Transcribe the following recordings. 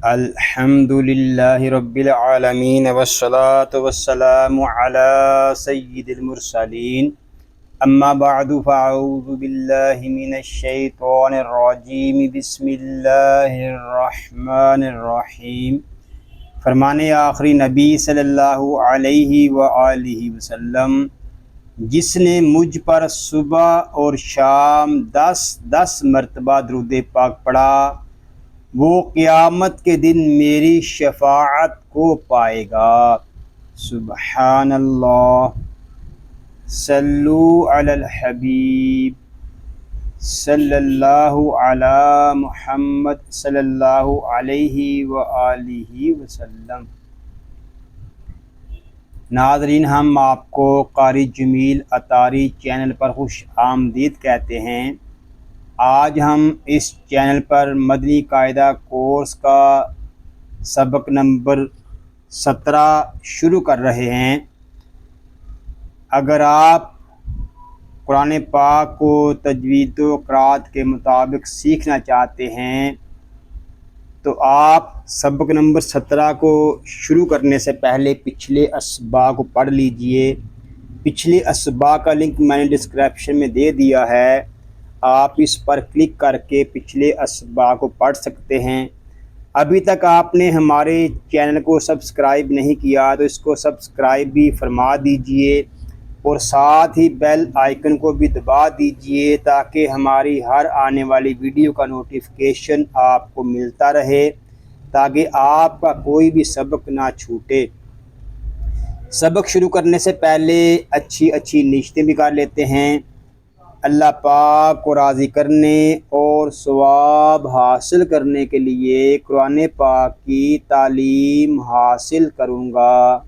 الحمد للہ رب العالمین والصلاة والسلام علی سید المرسلین اما بعد فاعوذ باللہ من الشیطان الرجیم بسم اللہ الرحمن الرحیم۔ فرمانے آخری نبی صلی اللہ علیہ وآلہ وسلم، جس نے مجھ پر صبح اور شام 10 مرتبہ درود پاک پڑھا وہ قیامت کے دن میری شفاعت کو پائے گا۔ سبحان اللہ۔ صلو علی الحبیب صلی اللہ علی محمد صلی اللہ علیہ وآلہ وسلم۔ ناظرین، ہم آپ کو قاری جمیل اطاری چینل پر خوش آمدید کہتے ہیں۔ آج ہم اس چینل پر مدنی قاعدہ کورس کا سبق نمبر 17 شروع کر رہے ہیں۔ اگر آپ قرآن پاک کو تجوید و قرات کے مطابق سیکھنا چاہتے ہیں تو آپ سبق نمبر 17 کو شروع کرنے سے پہلے پچھلے اسباق کو پڑھ لیجئے۔ پچھلے اسباق کا لنک میں نے ڈسکرپشن میں دے دیا ہے، آپ اس پر کلک کر کے پچھلے اسباق کو پڑھ سکتے ہیں۔ ابھی تک آپ نے ہمارے چینل کو سبسکرائب نہیں کیا تو اس کو سبسکرائب بھی فرما دیجئے اور ساتھ ہی بیل آئیکن کو بھی دبا دیجئے تاکہ ہماری ہر آنے والی ویڈیو کا نوٹیفیکیشن آپ کو ملتا رہے، تاکہ آپ کا کوئی بھی سبق نہ چھوٹے۔ سبق شروع کرنے سے پہلے اچھی نیتیں بھی کر لیتے ہیں۔ اللہ پاک کو راضی کرنے اور ثواب حاصل کرنے کے لیے قرآن پاک کی تعلیم حاصل کروں گا۔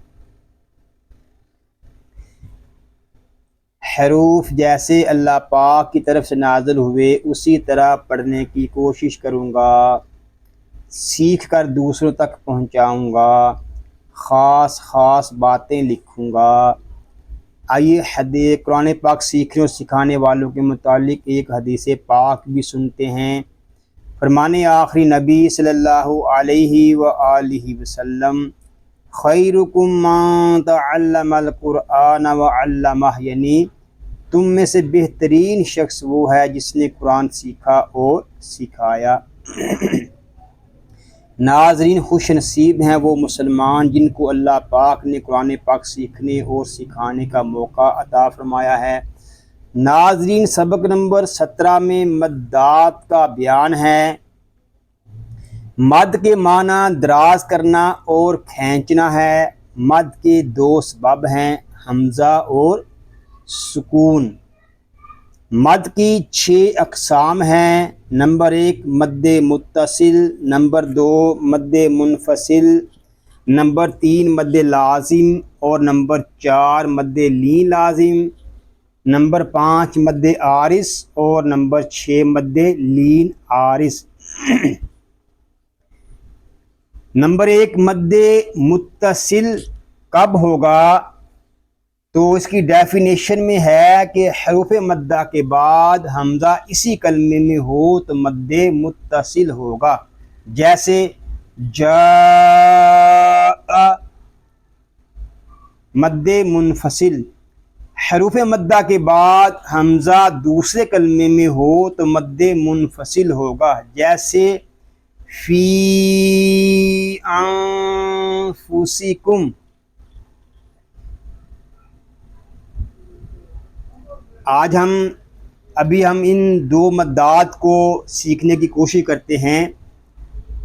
حروف جیسے اللہ پاک کی طرف سے نازل ہوئے اسی طرح پڑھنے کی کوشش کروں گا، سیکھ کر دوسروں تک پہنچاؤں گا، خاص باتیں لکھوں گا۔ آئیے قرآن پاک سیکھنے اور سکھانے والوں کے متعلق ایک حدیث پاک بھی سنتے ہیں۔ فرمانے آخری نبی صلی اللہ علیہ وآلہ وسلم، خیرکم من تعلم القرآن وعلمہ، یعنی تم میں سے بہترین شخص وہ ہے جس نے قرآن سیکھا اور سکھایا۔ ناظرین، خوش نصیب ہیں وہ مسلمان جن کو اللہ پاک نے قرآن پاک سیکھنے اور سکھانے کا موقع عطا فرمایا ہے۔ ناظرین، سبق نمبر 17 میں مدات کا بیان ہے۔ مد کے معنی دراز کرنا اور کھینچنا ہے۔ مد کے 2 سبب ہیں، حمزہ اور سکون۔ مد کی 6 اقسام ہیں۔ نمبر 1 مد متصل، نمبر 2 مد منفصل، نمبر 3 مد لازم اور نمبر 4 مد لین لازم، نمبر 5 مد عارض اور نمبر 6 مد لین عارض۔ نمبر 1 مد متصل کب ہوگا؟ تو اس کی ڈیفینیشن میں ہے کہ حروف مدہ کے بعد حمزہ اسی کلمے میں ہو تو مد متصل ہوگا، جیسے جاء۔ مد منفصل، حروف مدہ کے بعد حمزہ دوسرے کلمے میں ہو تو مد منفصل ہوگا، جیسے فی انفسکم۔ آج ہم ان 2 مدات کو سیکھنے کی کوشش کرتے ہیں۔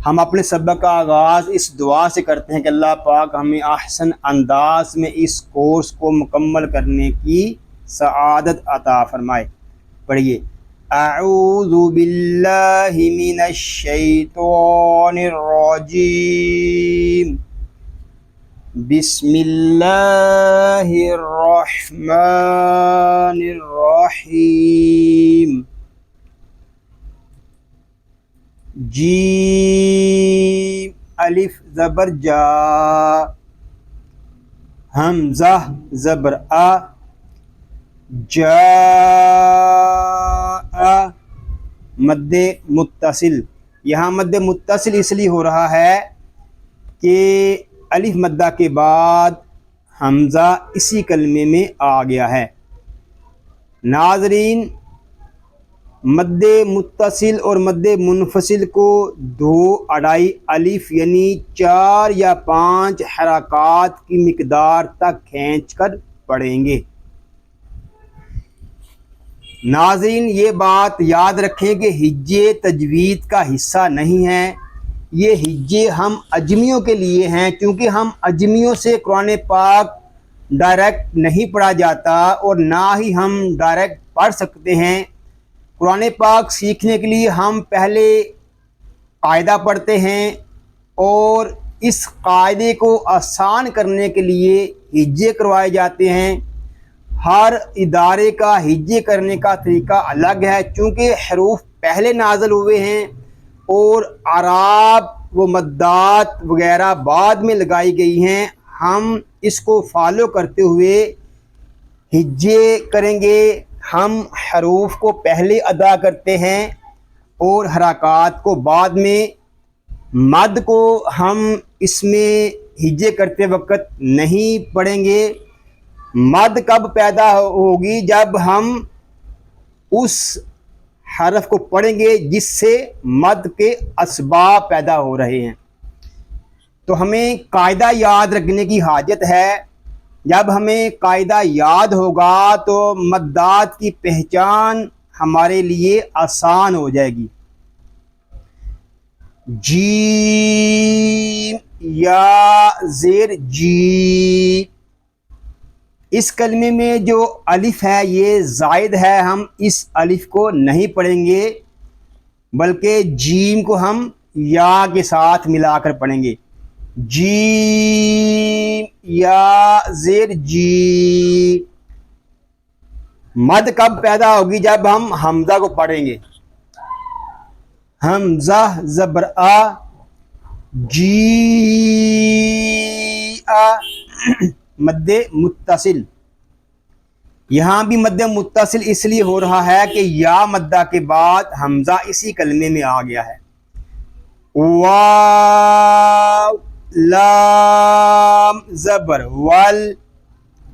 ہم اپنے سبق کا آغاز اس دعا سے کرتے ہیں کہ اللہ پاک ہمیں احسن انداز میں اس کورس کو مکمل کرنے کی سعادت عطا فرمائے۔ پڑھیے، اعوذ باللہ من الشیطان الرجیم، بسم اللہ الرحمن الرحیم۔ جیم الف زبر جا، حمزہ زبر آ، جاء مد متصل، یہاں مد متصل اس لیے ہو رہا ہے کہ الف مدہ کے بعد حمزہ اسی کلمے میں آ گیا ہے۔ ناظرین، مد متصل اور مد منفصل کو 2 اڑائی الف یعنی 4 یا 5 حرکات کی مقدار تک کھینچ کر پڑھیں گے۔ ناظرین، یہ بات یاد رکھیں کہ ہجے تجوید کا حصہ نہیں ہیں، یہ ہجے ہم اجمیوں کے لیے ہیں، کیونکہ ہم اجمیوں سے قرآن پاک ڈائریکٹ نہیں پڑھا جاتا اور نہ ہی ہم ڈائریکٹ پڑھ سکتے ہیں۔ قرآن پاک سیکھنے کے لیے ہم پہلے قاعدہ پڑھتے ہیں اور اس قاعدے کو آسان کرنے کے لیے ہجے کروائے جاتے ہیں۔ ہر ادارے کا ہجے کرنے کا طریقہ الگ ہے، چونکہ حروف پہلے نازل ہوئے ہیں اور اعراب و مدات وغیرہ بعد میں لگائی گئی ہیں۔ ہم اس کو فالو کرتے ہوئے ہجے کریں گے۔ ہم حروف کو پہلے ادا کرتے ہیں اور حرکات کو بعد میں۔ مد کو ہم اس میں ہجے کرتے وقت نہیں پڑھیں گے۔ مد کب پیدا ہوگی؟ جب ہم اس حرف کو پڑھیں گے جس سے مد کے اسباب پیدا ہو رہے ہیں۔ تو ہمیں قاعدہ یاد رکھنے کی حاجت ہے۔ جب ہمیں قاعدہ یاد ہوگا تو مدات کی پہچان ہمارے لیے آسان ہو جائے گی۔ جیم یا زیر جی، اس کلمے میں جو الف ہے یہ زائد ہے، ہم اس الف کو نہیں پڑھیں گے بلکہ جیم کو ہم یا کے ساتھ ملا کر پڑھیں گے۔ جیم یا زیر جی۔ مد کب پیدا ہوگی؟ جب ہم حمزہ کو پڑھیں گے۔ حمزہ زبر آ، جی آ، مد متصل۔ یہاں بھی مد متصل اس لیے ہو رہا ہے کہ یا مدہ کے بعد حمزہ اسی کلمے میں آ گیا ہے۔ واو لام زبر ول۔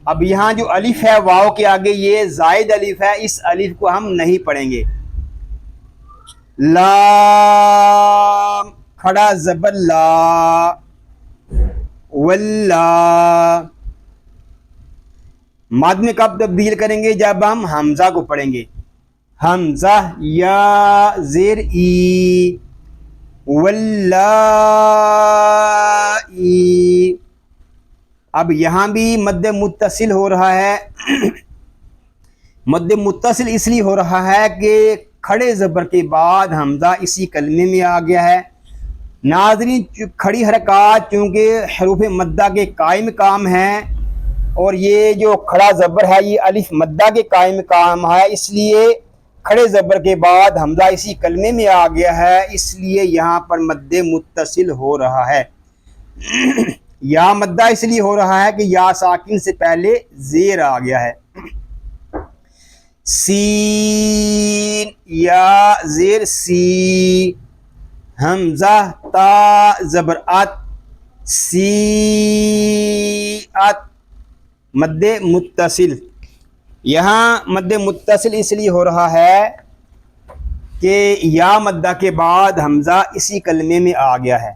اب یہاں جو الف ہے واو کے آگے یہ زائد الف ہے، اس الف کو ہم نہیں پڑھیں گے۔ لام کھڑا زبر لا، واللہ۔ مد میں کب تبدیل کریں گے؟ جب ہم حمزہ کو پڑھیں گے۔ حمزہ یا زیر ای، واللہ ای۔ اب یہاں بھی مد متصل ہو رہا ہے۔ مد متصل اس لیے ہو رہا ہے کہ کھڑے زبر کے بعد حمزہ اسی کلمے میں آ گیا ہے۔ ناظرین، کھڑی حرکات چونکہ حروف مدہ کے قائم مقام ہیں اور یہ جو کھڑا زبر ہے یہ الف مدہ کے قائم مقام ہے، اس لیے کھڑے زبر کے بعد حمزہ اسی کلمے میں آ گیا ہے، اس لیے یہاں پر مد متصل ہو رہا ہے۔ یا مدہ اس لیے ہو رہا ہے کہ یا ساکن سے پہلے زیر آ گیا ہے۔ سین یا زیر سی، حمزہ تا زبر ات، سی ات، مد متصل۔ یہاں مد متصل اس لیے ہو رہا ہے کہ یا مدہ کے بعد حمزہ اسی کلمے میں آ گیا ہے۔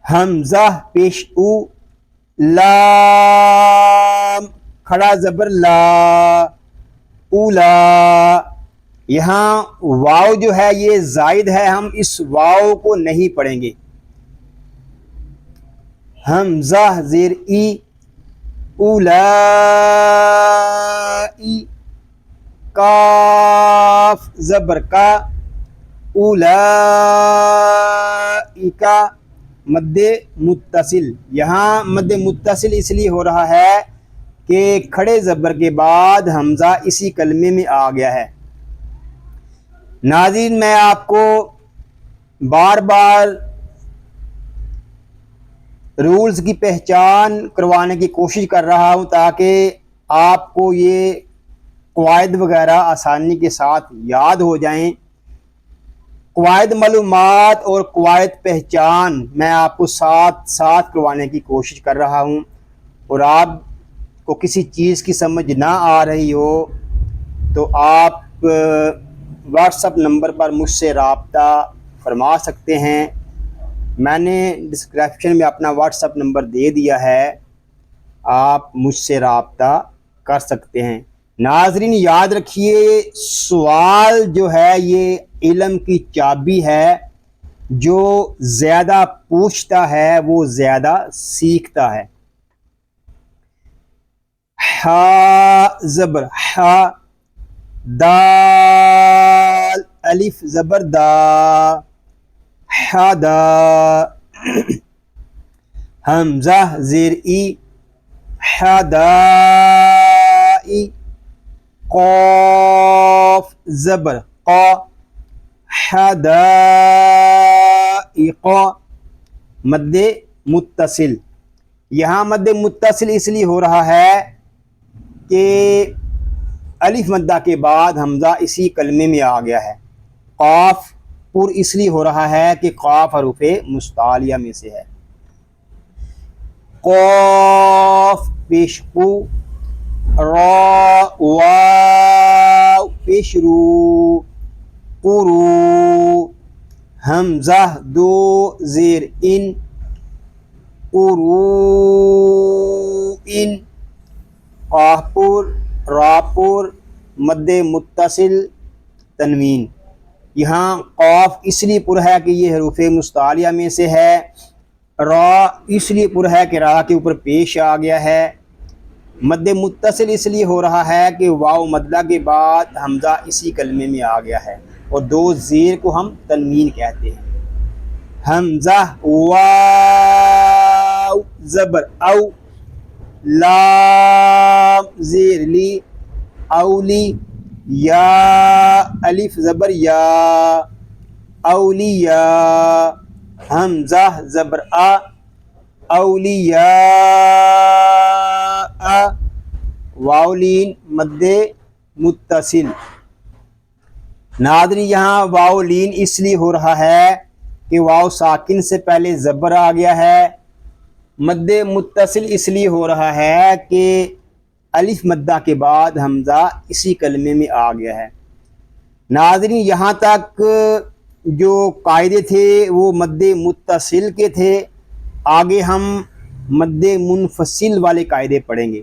حمزہ پیش او، لام کھڑا زبر لا، اولا۔ یہاں واو جو ہے یہ زائد ہے، ہم اس واو کو نہیں پڑھیں گے۔ حمزہ زیر ای، اولائی، کاف زبر کا، اولائکا، مد متصل۔ یہاں مد متصل اس لیے ہو رہا ہے کہ کھڑے زبر کے بعد حمزہ اسی کلمے میں آ گیا ہے۔ ناظرین، میں آپ کو بار بار رولز کی پہچان کروانے کی کوشش کر رہا ہوں تاکہ آپ کو یہ قواعد وغیرہ آسانی کے ساتھ یاد ہو جائیں۔ قواعد معلومات اور قواعد پہچان میں آپ کو ساتھ ساتھ کروانے کی کوشش کر رہا ہوں، اور آپ کو کسی چیز کی سمجھ نہ آ رہی ہو تو آپ واٹس ایپ نمبر پر مجھ سے رابطہ فرما سکتے ہیں۔ میں نے ڈسکرپشن میں اپنا واٹس ایپ نمبر دے دیا ہے، آپ مجھ سے رابطہ کر سکتے ہیں۔ ناظرین یاد رکھیے، سوال جو ہے یہ علم کی چابی ہے، جو زیادہ پوچھتا ہے وہ زیادہ سیکھتا ہے۔ ہا زبر ہا، دال الف زبر دا، حدا، حمزہ زیر ای، حدائی، قاف زبر قا، حدائق، مد متصل۔ یہاں مد متصل اس لیے ہو رہا ہے کہ الف مدہ کے بعد حمزہ اسی کلمے میں آ گیا ہے۔ قاف پر اس لیے ہو رہا ہے کہ قاف حروف مستعلیہ میں سے ہے۔ قاف پیش قو، را واو پیش رو، قرو، حمزہ دو زیر ان، قروئن، قاف پر را پر مد متصل تنوین۔ یہاں قاف اس لیے پر ہے کہ یہ حروف مستعلیہ میں سے ہے، را اس لیے پر ہے کہ را کے اوپر پیش آ گیا ہے، مد متصل اس لیے ہو رہا ہے کہ واو مدہ کے بعد حمزہ اسی کلمے میں آ گیا ہے، اور دو زیر کو ہم تنوین کہتے ہیں۔ حمزہ واو زبر او، لام زیر لی، اولی، یا الف زبر یا، اولیاء، حمزہ زبر آ، اولیاء، واولین مد متصل۔ ناظرین یہاں واولین اس لیے ہو رہا ہے کہ واو ساکن سے پہلے زبر آ گیا ہے، مد متصل اس لیے ہو رہا ہے کہ الف مدہ کے بعد حمزہ اسی کلمے میں آ گیا ہے۔ ناظرین یہاں تک جو قاعدے تھے وہ مد متصل کے تھے، آگے ہم مد منفصل والے قاعدے پڑھیں گے۔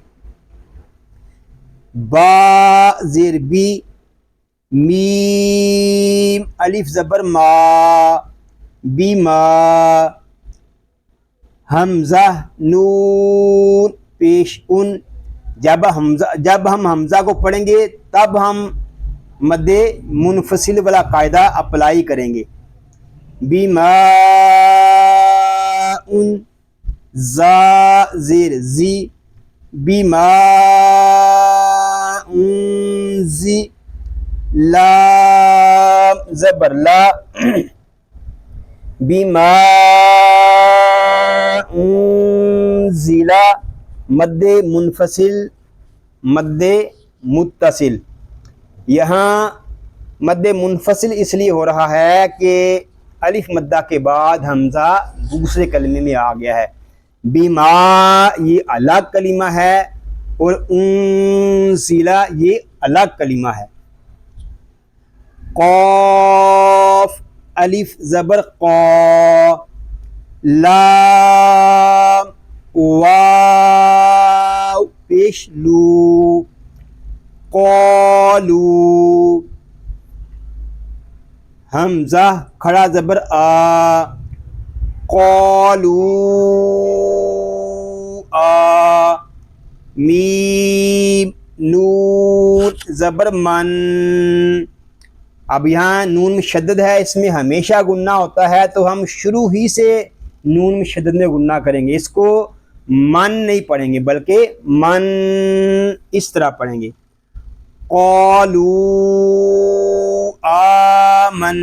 با زیر بی، میم الف زبر ما، بیما، حمزہ نون پیش ان۔ جب ہم حمزہ کو پڑھیں گے تب ہم مد منفصل والا قاعدہ اپلائی کریں گے۔ بیما ان، زا زیر زی، بیما انزی، لام زبر لا، بیما انزلا، مد منفصل مد متصل۔ یہاں مد منفصل اس لیے ہو رہا ہے کہ الف مدہ کے بعد حمزہ دوسرے کلمے میں آ گیا ہے۔ بیما یہ الگ کلمہ ہے اور انزلا یہ الگ کلمہ ہے۔ قاف الف زبر قا، لام واو پیش لو، قالو، حمزہ کھڑا زبر آ، قالو آ، میم نون زبر من۔ اب یہاں نون میں شدد ہے، اس میں ہمیشہ گننا ہوتا ہے، تو ہم شروع ہی سے نون میں شدد میں گننا کریں گے، اس کو من نہیں پڑھیں گے بلکہ من اس طرح پڑھیں گے۔ قالوا آمن،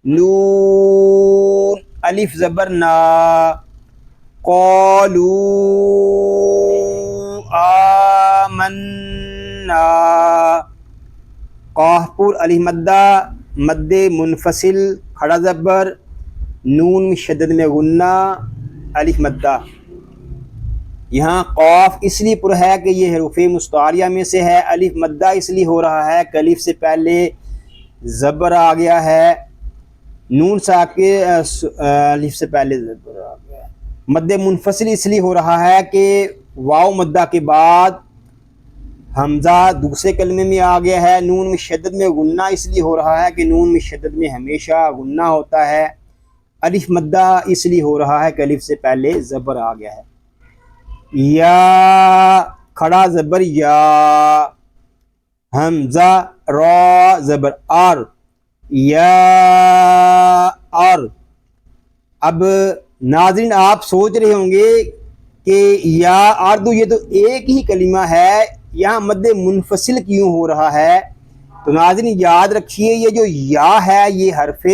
نون الف زبر نا، قالوا آمنا، قاف پر الف مدہ مد منفصل کھڑا زبر نون شدد میں غنہ الف مدہ. یہاں قاف اس لیے پر ہے کہ یہ حروف مستعاریہ میں سے ہے. الف مدہ اس لیے ہو رہا ہے کہ الف سے پہلے زبر آ گیا ہے. نون ساکن الف سے پہلے زبر آ گیا ہے. مد منفصل اس لیے ہو رہا ہے کہ واو مدہ کے بعد حمزہ دوسرے کلمے میں آ گیا ہے. نون مشدد میں غنہ اس لیے ہو رہا ہے کہ نون مشدد میں ہمیشہ غنہ ہوتا ہے. الف مدہ اس لیے ہو رہا ہے کہ الف سے پہلے زبر آ گیا ہے. یا کھڑا زبر یا حمزہ را زبر آر یا اور. اب ناظرین آپ سوچ رہے ہوں گے کہ یا آردو یہ تو ایک ہی کلمہ ہے, یہاں مد منفصل کیوں ہو رہا ہے؟ تو ناظرین یاد رکھیے یہ جو یا ہے یہ حرف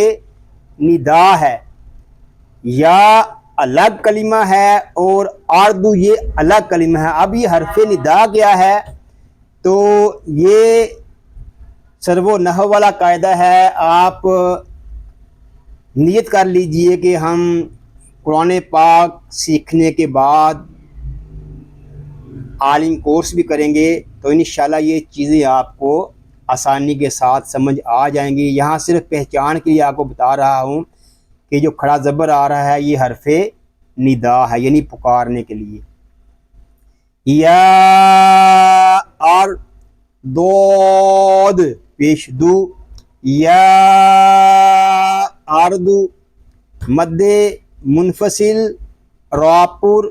ندا ہے. یا الگ کلمہ ہے اور آردو یہ الگ کلمہ ہے. اب یہ حرف ندا کیا ہے؟ تو یہ سرو نحو والا قاعدہ ہے. آپ نیت کر لیجئے کہ ہم قرآن پاک سیکھنے کے بعد عالم کورس بھی کریں گے تو انشاءاللہ یہ چیزیں آپ کو آسانی کے ساتھ سمجھ آ جائیں گی. یہاں صرف پہچان کے لیے آپ کو بتا رہا ہوں کہ جو کھڑا زبر آ رہا ہے یہ حرف ندا ہے, یعنی پکارنے کے لیے. یا اور دود پیش دو یا آردو مد منفصل راپور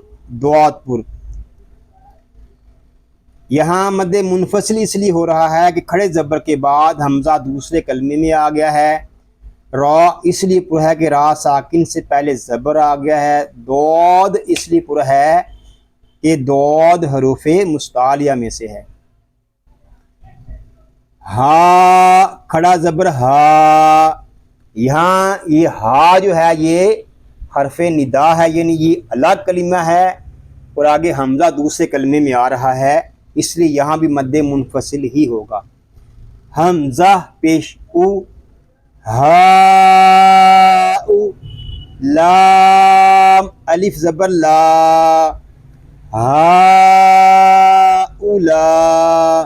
دواتپور. یہاں مد منفصل اس لیے ہو رہا ہے کہ کھڑے زبر کے بعد حمزہ دوسرے کلمے میں آ گیا ہے. را اس لیے پر ہے کہ را ساکن سے پہلے زبر آ گیا ہے. دود اس لیے پر ہے کہ دود حروف مستعالیہ میں سے ہے. ہا کھڑا زبر ہا, یہاں یہ ہا جو ہے یہ حرف ندا ہے, یعنی یہ الگ کلمہ ہے اور آگے حمزہ دوسرے کلمے میں آ رہا ہے, اس لیے یہاں بھی مد منفصل ہی ہوگا. حمزہ پیش او ہا او لام الف زبر لا ہا او لا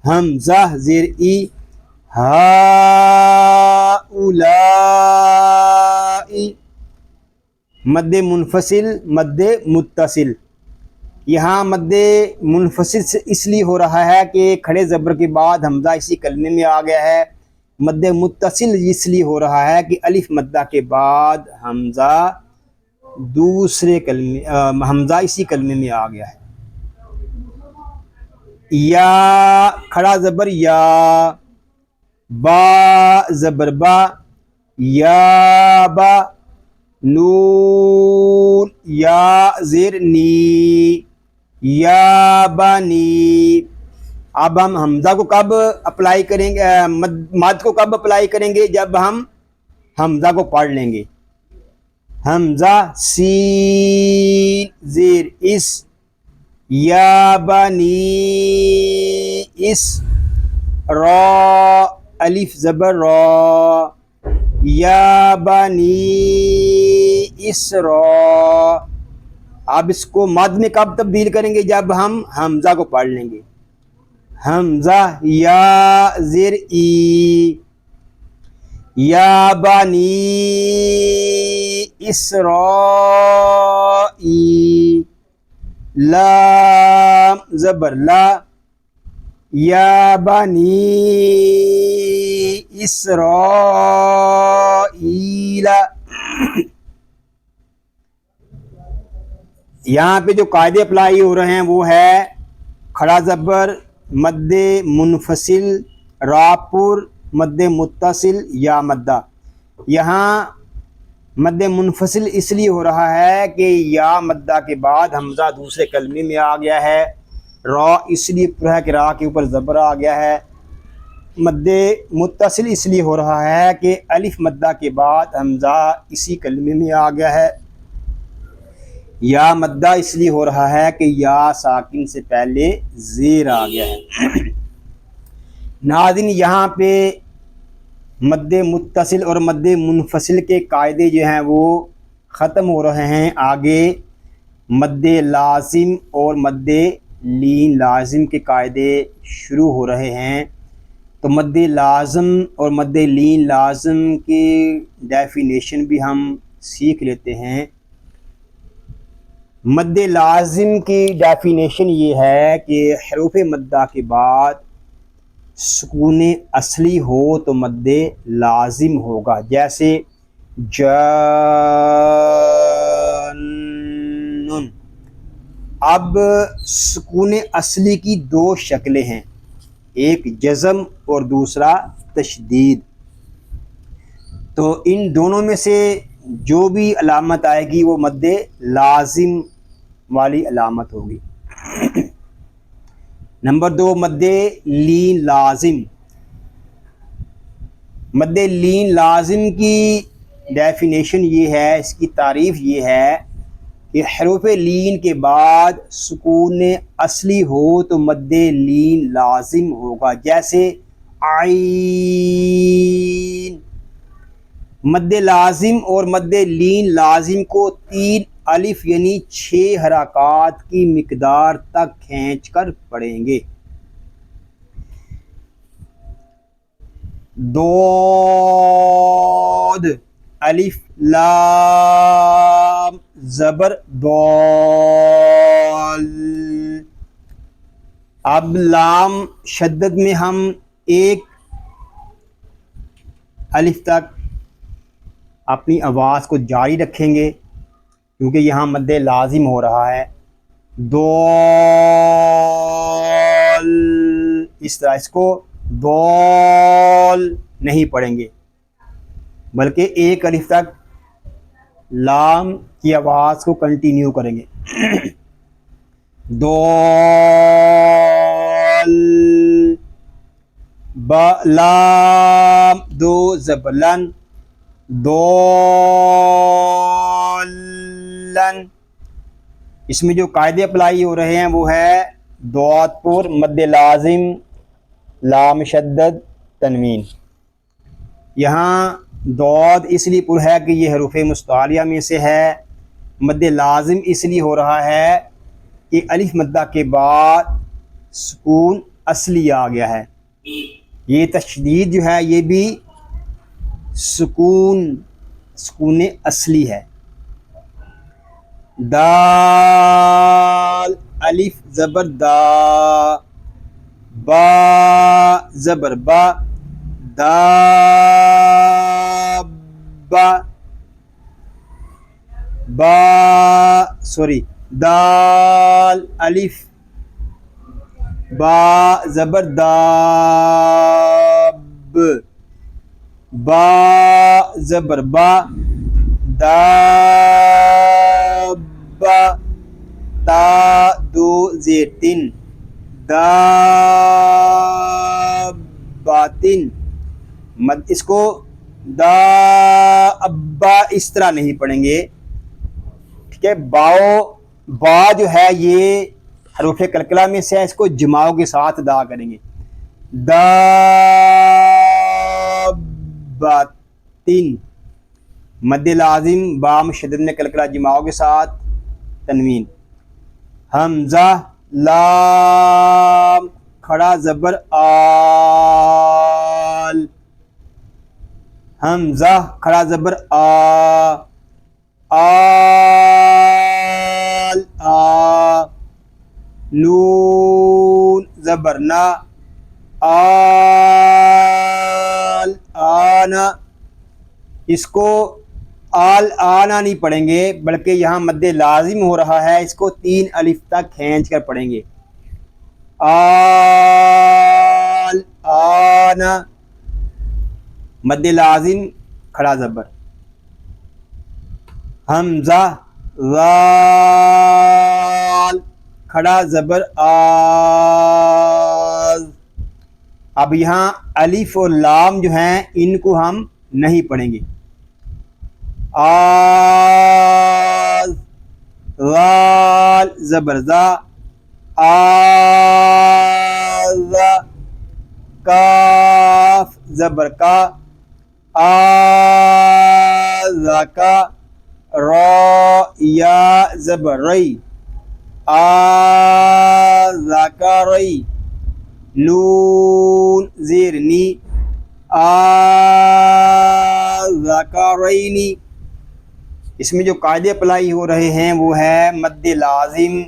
حمزہ زیر ای ہا او لا ای. مد منفصل مد متصل, یہاں مد منفصل اس لیے ہو رہا ہے کہ کھڑے زبر کے بعد حمزہ اسی کلمے میں آ گیا ہے. مد متصل اس لیے ہو رہا ہے کہ الف مدہ کے بعد حمزہ دوسرے کلمے حمزہ اسی کلمے میں آ گیا ہے. یا کھڑا زبر یا با زبر با یا با نون یا زیر نی یا بانی. اب ہم حمزہ کو کب اپلائی کریں گے, مد کو کب اپلائی کریں گے؟ جب ہم حمزہ کو پڑھ لیں گے. حمزہ سین زیر اس یا بنی اس را الف زبر را یا بنی اسرا. اب اس کو مد میں کب تبدیل کریں گے؟ جب ہم حمزہ کو پڑھ لیں گے. حمزہ یا زیر ای یا بنی اسرا ای لام زبر لا یا بنی اسرائیل. یہاں پہ جو قاعدے اپلائی ہو رہے ہیں وہ ہے کھڑا زبر مد منفصل راپور مد متصل یا مدہ. یہاں مد منفصل اس لیے ہو رہا ہے کہ یا مدہ کے بعد حمزہ دوسرے کلمے میں آ گیا ہے. را اس لیے پر ہے کہ را کے اوپر زبر آ گیا ہے. مد متصل اس لیے ہو رہا ہے کہ الف مدہ کے بعد حمزہ اسی کلمے میں آ گیا ہے. یا مدہ اس لیے ہو رہا ہے کہ یا ساکن سے پہلے زیر آ گیا ہے. ناظرین یہاں پہ مد متصل اور مد منفصل کے قاعدے جو ہیں وہ ختم ہو رہے ہیں. آگے مد لازم اور مد لین لازم کے قاعدے شروع ہو رہے ہیں. تو مد لازم اور مد لین لازم کی ڈیفینیشن بھی ہم سیکھ لیتے ہیں. مد لازم کی ڈیفینیشن یہ ہے کہ حروف مدہ کے بعد سکون اصلی ہو تو مد لازم ہوگا. جیسے جان. اب سکون اصلی کی دو شکلیں ہیں، ایک جزم اور دوسرا تشدید. تو ان دونوں میں سے جو بھی علامت آئے گی وہ مد لازم والی علامت ہوگی. نمبر 2 مد لین لازم. مد لین لازم کی ڈیفینیشن یہ ہے، اس کی تعریف یہ ہے کہ حروف لین کے بعد سکون اصلی ہو تو مد لین لازم ہوگا. جیسے عین. مد لازم اور مد لین لازم کو 3 الف یعنی 6 حرکات کی مقدار تک کھینچ کر پڑھیں گے. ضاد الف لام زبر ضال. اب لام شدت میں ہم ایک الف تک اپنی آواز کو جاری رکھیں گے کیونکہ یہاں مد لازم ہو رہا ہے. دول. اس طرح اس کو دول نہیں پڑھیں گے بلکہ ایک الف تک لام کی آواز کو کنٹینیو کریں گے. دول. با لام دو زبلن دولن. اس میں جو قاعدے اپلائی ہو رہے ہیں وہ ہے ضاد پر مد لازم لام شدد تنوین. یہاں ضاد اس لیے پر ہے کہ یہ حروف مستعلیہ میں سے ہے. مد لازم اس لیے ہو رہا ہے کہ الف مدہ کے بعد سکون اصلی آ گیا ہے. یہ تشدید جو ہے یہ بھی سکون اصلی ہے. دال الف زبر دا. با زبر با. دابا. دال الف با زبر داب. با زبر با. دابا. تا دو زیر 3 داباتن. اس کو دا ابا اس طرح نہیں پڑھیں گے. ٹھیک ہے. با جو ہے یہ حروف کلکلہ میں سے ہے، اس کو جماؤ کے ساتھ دا کریں گے. داباتن. مد لازم با مشدد میں کلکلہ جماؤ کے ساتھ تنوین. حمزہ لام کھڑا زبر آل. حمزہ کھڑا زبر آ. آل آ. نون زبر نا. آل آنا. اس کو آل آنا نہیں پڑھیں گے بلکہ یہاں مد لازم ہو رہا ہے، اس کو 3 الف تک کھینچ کر پڑھیں گے. آل آنا. مد لازم کھڑا زبر. حمزہ ذال کھڑا زبر آز. اب یہاں الف اور لام جو ہیں ان کو ہم نہیں پڑھیں گے. آز. ذال زبر ذا. آز. کاف زبر کا. ذکا را یا زبر ری ذکری نون زیر نی ذکرینی۔ اس میں جو قاعدے اپلائی ہو رہے ہیں وہ ہے مد لازم،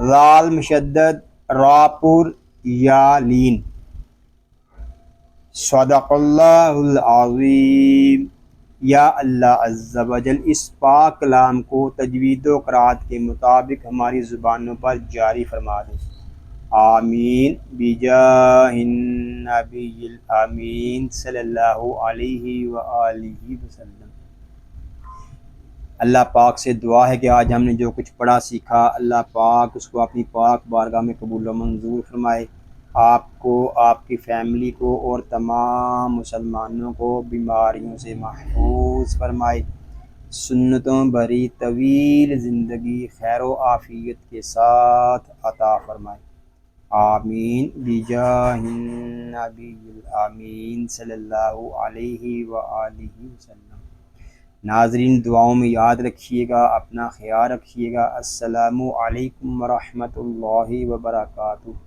ذال مشدد، را پر، یا لین۔ صدق اللہ العظیم۔ یا اللہ عز و جل اس پاک کلام کو تجوید و قرات کے مطابق ہماری زبانوں پر جاری فرما دے، آمین بجاہ النبی الامین صلی اللہ علیہ وآلہ وسلم۔ اللہ پاک سے دعا ہے کہ آج ہم نے جو کچھ پڑھا سیکھا، اللہ پاک اس کو اپنی پاک بارگاہ میں قبول و منظور فرمائے، آپ کو، آپ کی فیملی کو اور تمام مسلمانوں کو بیماریوں سے محفوظ فرمائے، سنتوں بھری طویل زندگی خیر و عافیت کے ساتھ عطا فرمائے، آمین بجاہ النبی الامین صلی اللہ علیہ وآلہ وسلم۔ ناظرین دعاؤں میں یاد رکھیے گا، اپنا خیال رکھیے گا۔ السلام علیکم ورحمۃ اللہ وبرکاتہ۔